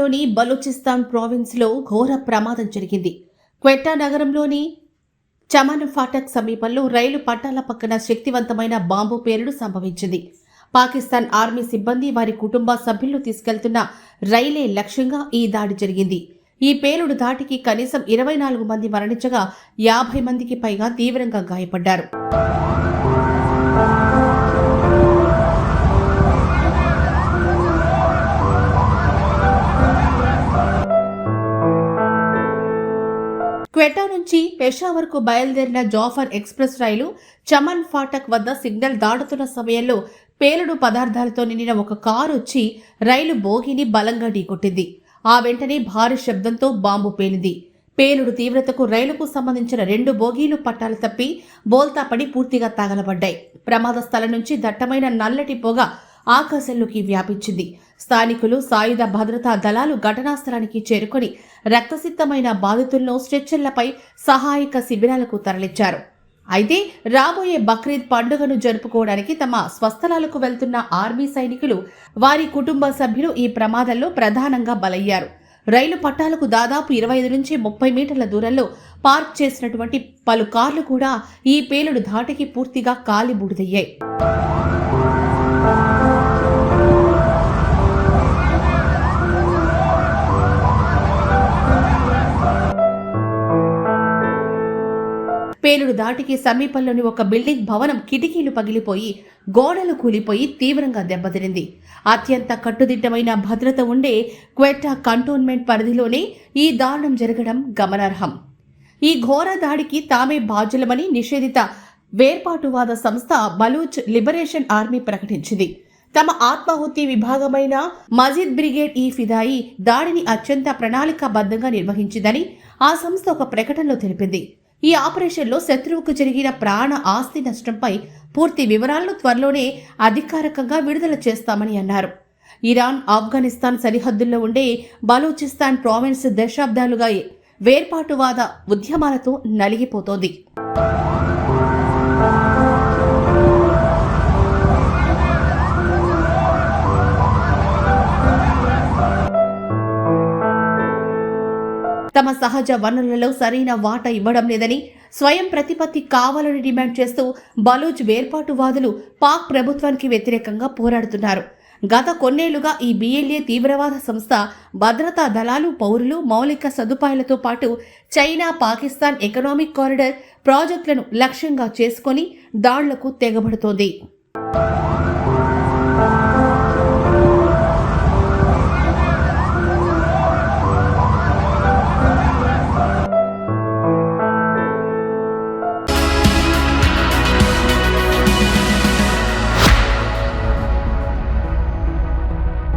రాష్ట్రంలోని బలూచిస్తాన్ ప్రావిన్స్లో ఘోర ప్రమాదం జరిగింది. క్వెట్టా నగరంలోని చమన్ ఫాటక్ సమీపంలో రైలు పట్టాల పక్కన శక్తివంతమైన బాంబు పేలుడు సంభవించింది. పాకిస్తాన్ ఆర్మీ సిబ్బంది వారి కుటుంబ సభ్యులను తీసుకెళ్తున్న రైలే లక్ష్యంగా ఈ దాడి జరిగింది. ఈ పేలుడు దాటికి కనీసం 24 మంది మరణించగా 50 మందికి పైగా తీవ్రంగా గాయపడ్డారు. క్వెట్టా నుంచి పెషావర్కు బయలుదేరిన జాఫర్ ఎక్స్ప్రెస్ రైలు చమన్ ఫాటక్ వద్ద సిగ్నల్ దాటుతున్న సమయంలో పేలుడు పదార్థాలతో నిండిన ఒక కారు వచ్చి రైలు బోగిని బలంగా ఢీకొట్టింది. ఆ వెంటనే భారీ శబ్దంతో బాంబు పేలింది. పేలుడు తీవ్రతకు రైలుకు సంబంధించిన 2 బోగీలు పట్టాలు తప్పి బోల్తాపడి పూర్తిగా తగలబడ్డాయి. ప్రమాద స్థలం నుంచి దట్టమైన నల్లటి పొగ ఆకాశంలోకి వ్యాపించింది. స్థానికులు, సాయుధ భద్రతా దళాలు ఘటనా స్థలానికి చేరుకొని రక్తసిద్ధమైన బాధితులను స్ట్రెచ్చర్లపై సహాయక శిబిరాలకు తరలించారు. అయితే రాబోయే బక్రీద్ పండుగను జరుపుకోవడానికి తమ స్వస్థలాలకు వెళ్తున్న ఆర్మీ సైనికులు, వారి కుటుంబ సభ్యులు ఈ ప్రమాదంలో ప్రధానంగా బలయ్యారు. రైలు పట్టాలకు దాదాపు 25 నుంచి 30 మీటర్ల దూరంలో పార్క్ చేసినటువంటి పలు కార్లు కూడా ఈ పేలుడు ధాటికి పూర్తిగా కాలి బూడిదయ్యాయి. పేలుడు దాటికి సమీపంలోని ఒక బిల్డింగ్ భవనం కిటికీలు పగిలిపోయి గోడలు కూలిపోయి తీవ్రంగా దెబ్బతినింది. అత్యంత కట్టుదిట్టమైన భద్రత ఉండే క్వెట్టా కంటోన్మెంట్ పరిధిలోనే ఈ దారుణం జరగడం గమనార్హం. ఈ ఘోర దాడికి తామే బాధ్యులమని నిషేధిత వేర్పాటువాద సంస్థ బలూచ్ లిబరేషన్ ఆర్మీ ప్రకటించింది. తమ ఆత్మాహుతి విభాగమైన మజిద్ బ్రిగేడ్ ఈ ఫిదాయి దాడిని అత్యంత ప్రణాళికాబద్ధంగా నిర్వహించిందని ఆ సంస్థ ఒక ప్రకటనలో తెలిపింది. ఈ ఆపరేషన్లో శత్రువుకు జరిగిన ప్రాణ ఆస్తి నష్టంపై పూర్తి వివరాలను త్వరలోనే అధికారికంగా విడుదల చేస్తామని అన్నారు. ఇరాన్, ఆఫ్ఘనిస్తాన్ సరిహద్దుల్లో ఉండే బలూచిస్తాన్ ప్రావిన్స్ దశాబ్దాలుగా వేర్పాటువాద ఉద్యమాలతో నలిగిపోతోంది. తమ సహజ వనరులలో సరైన వాటా ఇవ్వడం లేదని, స్వయం ప్రతిపత్తి కావాలని డిమాండ్ చేస్తూ బలూచ్ వేర్పాటువాదులు పాక్ ప్రభుత్వానికి వ్యతిరేకంగా పోరాడుతున్నారు. గత కొన్నేళ్లుగా ఈ BLA తీవ్రవాద సంస్థ భద్రతా దళాలు, పౌరులు, మౌలిక సదుపాయాలతో పాటు చైనా, పాకిస్తాన్ ఎకనామిక్ కారిడార్ ప్రాజెక్టులను లక్ష్యంగా చేసుకొని దాడులకు తెగబడుతోంది.